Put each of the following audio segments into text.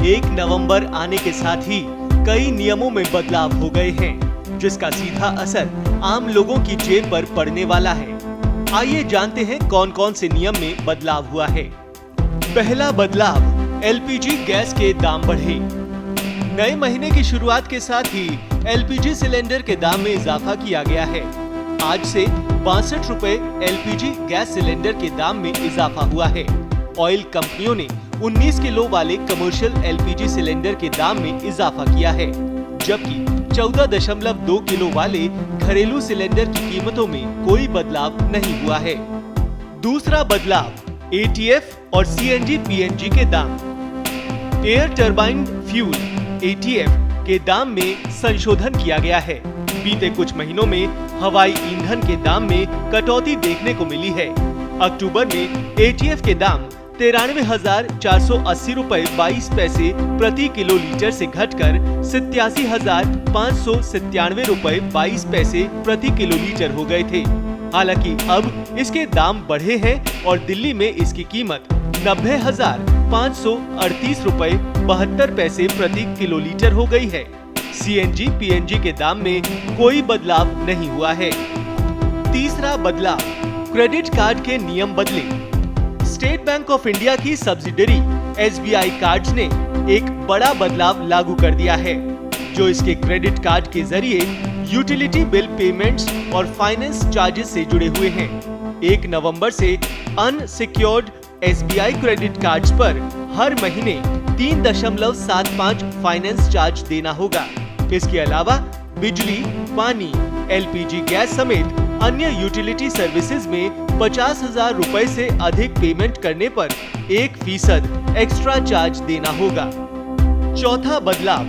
1 नवंबर आने के साथ ही कई नियमों में बदलाव हो गए हैं, जिसका सीधा असर आम लोगों की जेब पर पड़ने वाला है। आइए जानते हैं कौन कौन से नियम में बदलाव हुआ है। पहला बदलाव, एलपीजी गैस के दाम बढ़े। नए महीने की शुरुआत के साथ ही एलपीजी सिलेंडर के दाम में इजाफा किया गया है। आज से 62 रुपए एलपीजी गैस सिलेंडर के दाम में इजाफा हुआ है। ऑयल कंपनियों ने 19 किलो वाले कमर्शियल एलपीजी सिलेंडर के दाम में इजाफा किया है, जबकि 14.2 किलो वाले घरेलू सिलेंडर की कीमतों में कोई बदलाव नहीं हुआ है। दूसरा बदलाव, एटीएफ और सीएनजी पीएनजी के दाम। एयर टरबाइन फ्यूल एटीएफ के दाम में संशोधन किया गया है। बीते कुछ महीनों में हवाई ईंधन के दाम में कटौती देखने को मिली है। अक्टूबर में एटीएफ के दाम 93,480 रुपए 22 पैसे प्रति किलो लीटर से घटकर 87,597 रुपए 22 पैसे प्रति किलो लीटर हो गए थे। हालांकि अब इसके दाम बढ़े हैं और दिल्ली में इसकी कीमत 90,538 रुपए 72 पैसे प्रति किलो लीटर हो गई है। सीएनजी पीएनजी के दाम में कोई बदलाव नहीं हुआ है। तीसरा बदलाव, क्रेडिट कार्ड के नियम बदले। स्टेट बैंक ऑफ इंडिया की सब्सिडरी एसबीआई कार्ड्स ने एक बड़ा बदलाव लागू कर दिया है, जो इसके क्रेडिट कार्ड के जरिए यूटिलिटी बिल पेमेंट्स और फाइनेंस चार्जेस से जुड़े हुए हैं। 1 नवंबर से अनसिक्योर्ड एसबीआई क्रेडिट कार्ड्स पर हर महीने 3.75 फाइनेंस चार्ज देना होगा। इसके अलावा बिजली, पानी, एलपीजी गैस समेत अन्य यूटिलिटी सर्विसेज में 50,000 रुपए से अधिक पेमेंट करने पर 1% एक्स्ट्रा चार्ज देना होगा। चौथा बदलाव,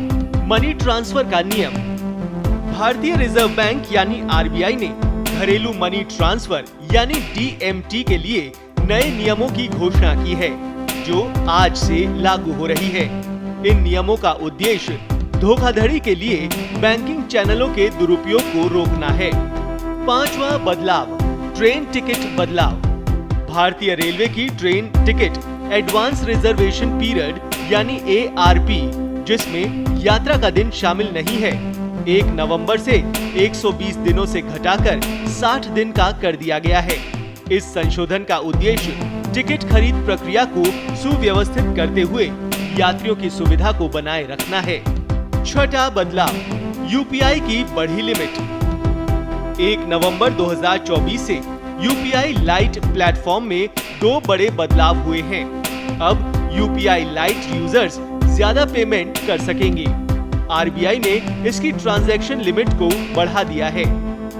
मनी ट्रांसफर का नियम। भारतीय रिजर्व बैंक यानी आरबीआई ने घरेलू मनी ट्रांसफर यानी डीएमटी के लिए नए नियमों की घोषणा की है, जो आज से लागू हो रही है। इन नियमों का उद्देश्य धोखाधड़ी के लिए बैंकिंग चैनलों के दुरुपयोग को रोकना है। पांचवा बदलाव, ट्रेन टिकट बदलाव। भारतीय रेलवे की train ticket advance reservation period यानी एआरपी, जिसमें यात्रा का दिन शामिल नहीं है, 1 नवंबर से 120 दिनों से घटाकर 60 दिन का कर दिया गया है। इस संशोधन का उद्देश्य टिकट खरीद प्रक्रिया को सुव्यवस्थित करते हुए यात्रियों की सुविधा को बनाए रखना है। छठा बदलाव, यूपीआई की बढ़ी लिमिट। 1 नवंबर 2024 से यूपीआई लाइट प्लेटफॉर्म में 2 बड़े बदलाव हुए हैं। अब यूपीआई लाइट यूजर्स ज्यादा पेमेंट कर सकेंगे। आरबीआई ने इसकी ट्रांजैक्शन लिमिट को बढ़ा दिया है।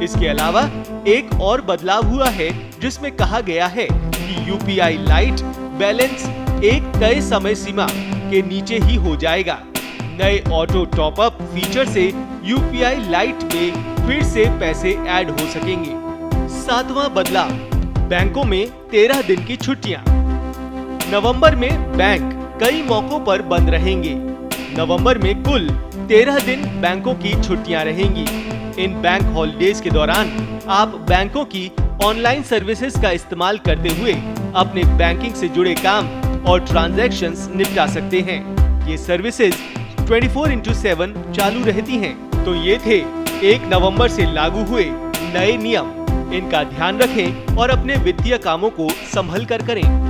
इसके अलावा एक और बदलाव हुआ है, जिसमें कहा गया है कि यूपीआई लाइट बैलेंस एक तय समय सीमा के नीचे ही हो जाएगा। नए ऑटो टॉप अप फीचर से यूपीआई लाइट में फिर से पैसे ऐड हो सकेंगे। 7वां बदलाव, बैंकों में 13 दिन की छुट्टियां। नवंबर में बैंक कई मौकों पर बंद रहेंगे। नवंबर में कुल 13 दिन बैंकों की छुट्टियां रहेंगी। इन बैंक हॉलिडेज के दौरान आप बैंकों की ऑनलाइन सर्विसेज का इस्तेमाल करते हुए अपने बैंकिंग से जुड़े काम और ट्रांजैक्शंस निपटा सकते हैं। ये सर्विसेज 24/7 चालू रहती हैं। तो ये थे 1 नवंबर से लागू हुए नए नियम। इनका ध्यान रखें और अपने वित्तीय कामों को संभल कर करें।